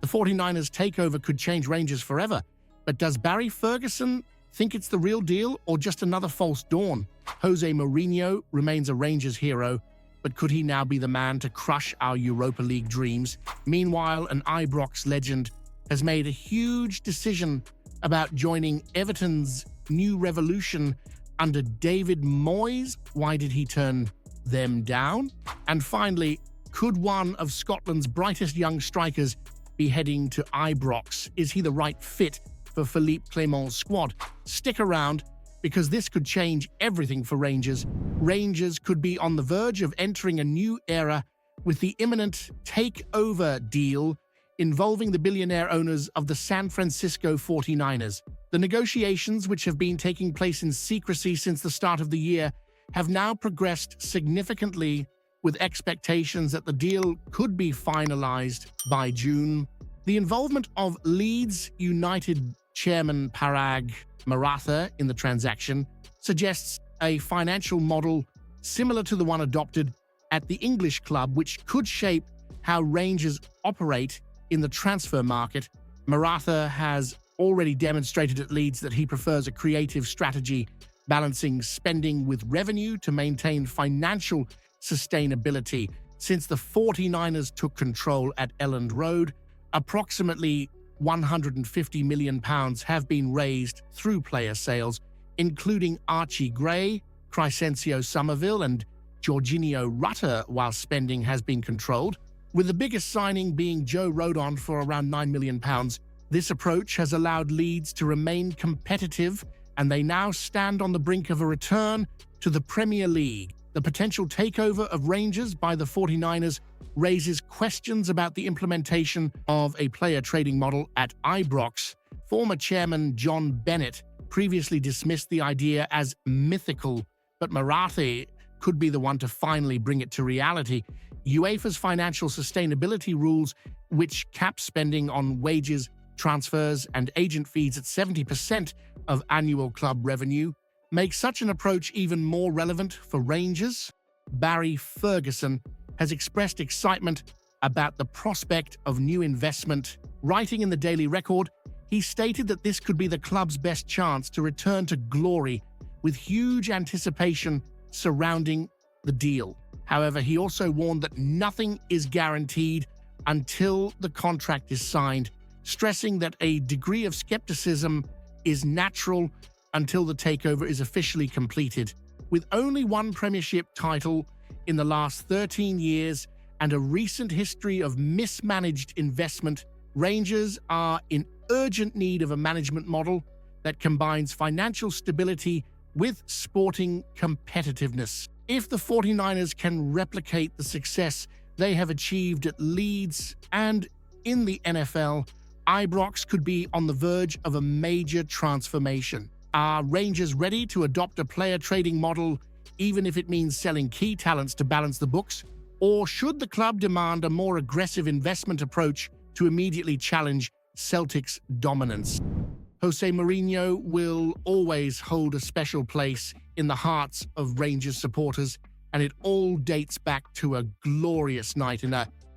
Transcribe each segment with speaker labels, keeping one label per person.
Speaker 1: The 49ers takeover could change Rangers forever, but does Barry Ferguson think it's the real deal or just another false dawn? Jose Mourinho remains a Rangers hero, but could he now be the man to crush our Europa League dreams? Meanwhile, an Ibrox legend has made a huge decision about joining Everton's new revolution under David Moyes. Why did he turn them down? And finally, could one of Scotland's brightest young strikers be heading to Ibrox? Is he the right fit for Philippe Clement's squad? Stick around, because this could change everything for Rangers. Rangers could be on the verge of entering a new era with the imminent takeover deal involving the billionaire owners of the San Francisco 49ers. The negotiations, which have been taking place in secrecy since the start of the year, have now progressed significantly, with expectations that the deal could be finalized by June. The involvement of Leeds United chairman Parag Maratha in the transaction suggests a financial model similar to the one adopted at the English club, which could shape how Rangers operate in the transfer market. Maratha has already demonstrated at Leeds that he prefers a creative strategy, balancing spending with revenue to maintain financial sustainability. Since the 49ers took control at Elland Road, approximately £150 million have been raised through player sales, including Archie Gray, Crescencio Somerville, and Jorginho Rutter, while spending has been controlled, with the biggest signing being Joe Rodon for around £9 million. This approach has allowed Leeds to remain competitive, and they now stand on the brink of a return to the Premier League. The potential takeover of Rangers by the 49ers raises questions about the implementation of a player trading model at Ibrox. Former chairman John Bennett previously dismissed the idea as mythical, but Maratha could be the one to finally bring it to reality. UEFA's financial sustainability rules, which cap spending on wages, transfers, and agent fees at 70% of annual club revenue, make such an approach even more relevant for Rangers. Barry Ferguson has expressed excitement about the prospect of new investment. Writing in the Daily Record, he stated that this could be the club's best chance to return to glory, with huge anticipation surrounding the deal. However, he also warned that nothing is guaranteed until the contract is signed, stressing that a degree of skepticism is natural until the takeover is officially completed. With only one Premiership title in the last 13 years and a recent history of mismanaged investment, Rangers are in urgent need of a management model that combines financial stability with sporting competitiveness. If the 49ers can replicate the success they have achieved at Leeds and in the NFL, Ibrox could be on the verge of a major transformation. Are Rangers ready to adopt a player trading model, even if it means selling key talents to balance the books? Or should the club demand a more aggressive investment approach to immediately challenge Celtic's dominance? Jose Mourinho will always hold a special place in the hearts of Rangers supporters, and it all dates back to a glorious night in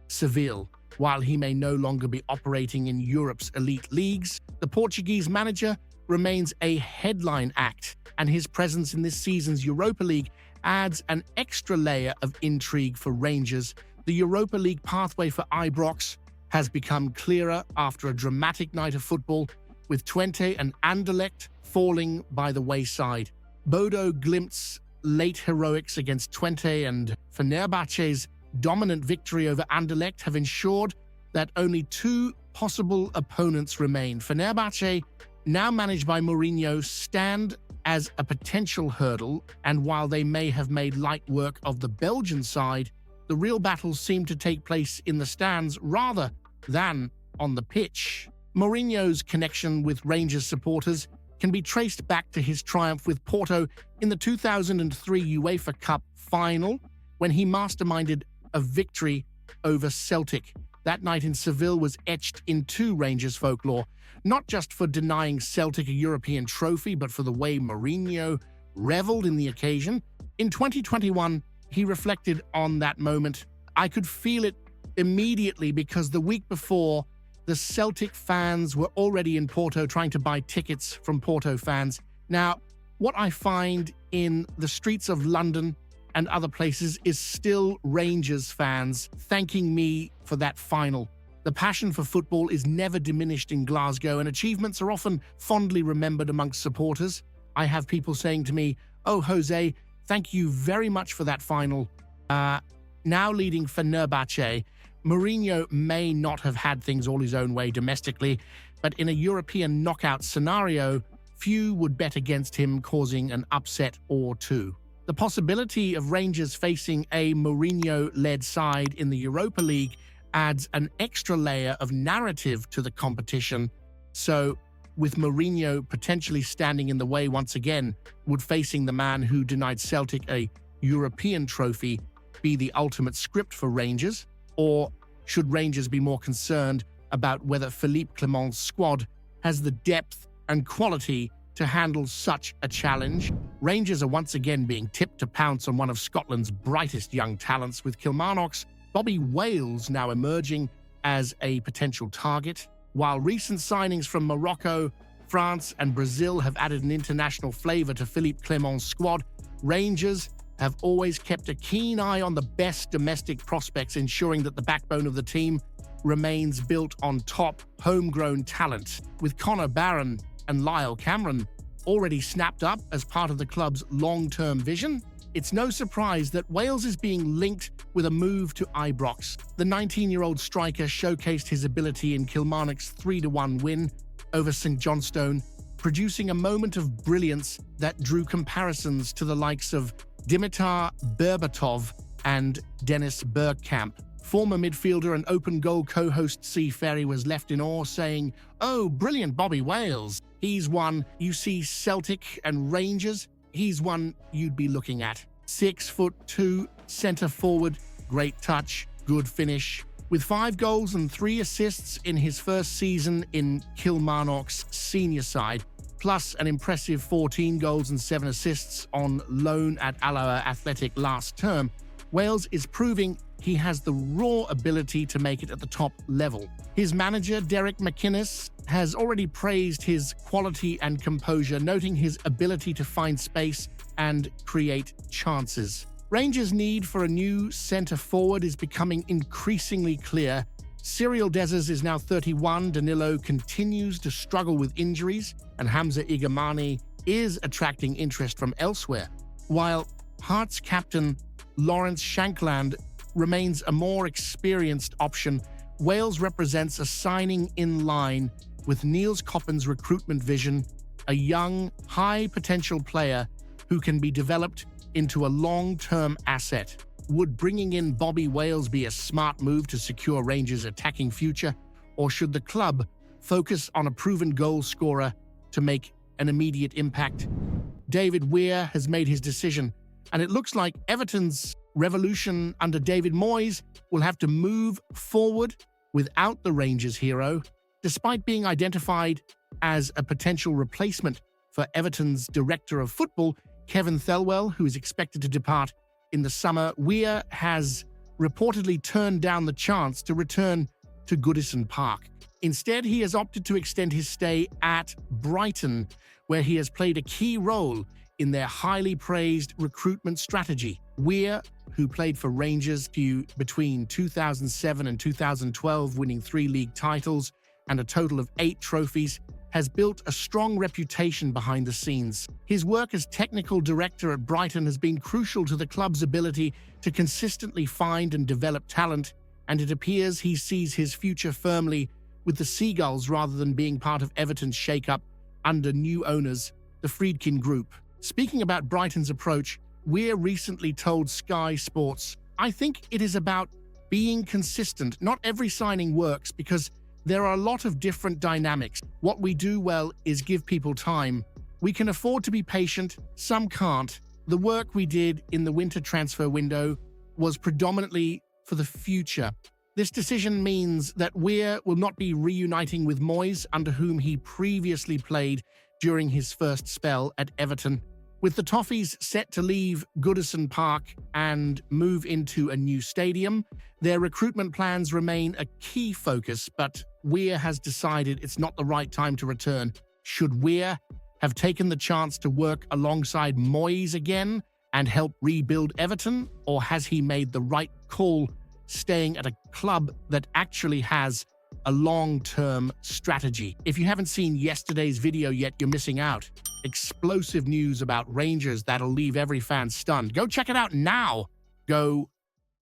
Speaker 1: Seville. While he may no longer be operating in Europe's elite leagues, the Portuguese manager remains a headline act, and his presence in this season's Europa League adds an extra layer of intrigue for Rangers. The Europa League pathway for Ibrox has become clearer after a dramatic night of football, with Twente and Anderlecht falling by the wayside. Bodo Glimt's late heroics against Twente and Fenerbahce's dominant victory over Anderlecht have ensured that only two possible opponents remain. Fenerbahce, now managed by Mourinho, stand as a potential hurdle, and while they may have made light work of the Belgian side, the real battles seem to take place in the stands rather than on the pitch. Mourinho's connection with Rangers supporters can be traced back to his triumph with Porto in the 2003 UEFA Cup final, when he masterminded a victory over Celtic. That night in Seville was etched into Rangers folklore, not just for denying Celtic a European trophy, but for the way Mourinho reveled in the occasion. In 2021, he reflected on that moment. "I could feel it immediately because the week before, the Celtic fans were already in Porto trying to buy tickets from Porto fans. Now, what I find in the streets of London and other places is still Rangers fans thanking me for that final. The passion for football is never diminished in Glasgow, and achievements are often fondly remembered amongst supporters. I have people saying to me, "Oh, Jose, thank you very much for that final." Now leading Fenerbahce, Mourinho may not have had things all his own way domestically, but in a European knockout scenario, few would bet against him causing an upset or two. The possibility of Rangers facing a Mourinho-led side in the Europa League adds an extra layer of narrative to the competition. So, with Mourinho potentially standing in the way once again, would facing the man who denied Celtic a European trophy be the ultimate script for Rangers? Or should Rangers be more concerned about whether Philippe Clement's squad has the depth and quality to handle such a challenge? Rangers are once again being tipped to pounce on one of Scotland's brightest young talents, with Kilmarnock's Bobby Wales now emerging as a potential target. While recent signings from Morocco, France and Brazil have added an international flavour to Philippe Clement's squad, Rangers have always kept a keen eye on the best domestic prospects, ensuring that the backbone of the team remains built on top, homegrown talent. With Connor Barron and Lyle Cameron already snapped up as part of the club's long-term vision, it's no surprise that Wales is being linked with a move to Ibrox. The 19-year-old striker showcased his ability in Kilmarnock's 3-1 win over St Johnstone, producing a moment of brilliance that drew comparisons to the likes of Dimitar Berbatov and Dennis Bergkamp. Former midfielder and open goal co-host C. Ferry was left in awe, saying, "Oh, brilliant Bobby Wales. He's one you see Celtic and Rangers. He's one you'd be looking at. 6'2", centre forward, great touch, good finish." With 5 goals and 3 assists in his first season in Kilmarnock's senior side, plus an impressive 14 goals and 7 assists on loan at Alloa Athletic last term, Wales is proving he has the raw ability to make it at the top level. His manager, Derek McInnes, has already praised his quality and composure, noting his ability to find space and create chances. Rangers' need for a new centre-forward is becoming increasingly clear. Cyril Dessers is now 31, Danilo continues to struggle with injuries, and Hamza Igamani is attracting interest from elsewhere, while Hearts captain Lawrence Shankland remains a more experienced option. Wales represents a signing in line with Niels Coppen's recruitment vision, a young, high-potential player who can be developed into a long-term asset. Would bringing in Bobby Wales be a smart move to secure Rangers' attacking future, or should the club focus on a proven goal scorer to make an immediate impact? David Weir has made his decision, and it looks like Everton's revolution under David Moyes will have to move forward without the Rangers hero. Despite being identified as a potential replacement for Everton's director of football, Kevin Thelwell, who is expected to depart in the summer, Weir has reportedly turned down the chance to return to Goodison Park. Instead, he has opted to extend his stay at Brighton, where he has played a key role in their highly praised recruitment strategy. Weir, who played for Rangers between 2007 and 2012, winning 3 league titles and a total of 8 trophies, has built a strong reputation behind the scenes. His work as technical director at Brighton has been crucial to the club's ability to consistently find and develop talent, and it appears he sees his future firmly with the Seagulls rather than being part of Everton's shake-up under new owners, the Friedkin Group. Speaking about Brighton's approach, Weir recently told Sky Sports, "I think it is about being consistent. Not every signing works because there are a lot of different dynamics. What we do well is give people time. We can afford to be patient, some can't. The work we did in the winter transfer window was predominantly for the future." This decision means that Weir will not be reuniting with Moyes, under whom he previously played during his first spell at Everton. With the Toffees set to leave Goodison Park and move into a new stadium, their recruitment plans remain a key focus, but Weir has decided it's not the right time to return. Should Weir have taken the chance to work alongside Moyes again and help rebuild Everton, or has he made the right call staying at a club that actually has a long-term strategy? If you haven't seen yesterday's video yet, you're missing out. Explosive news about Rangers that'll leave every fan stunned. Go check it out now. Go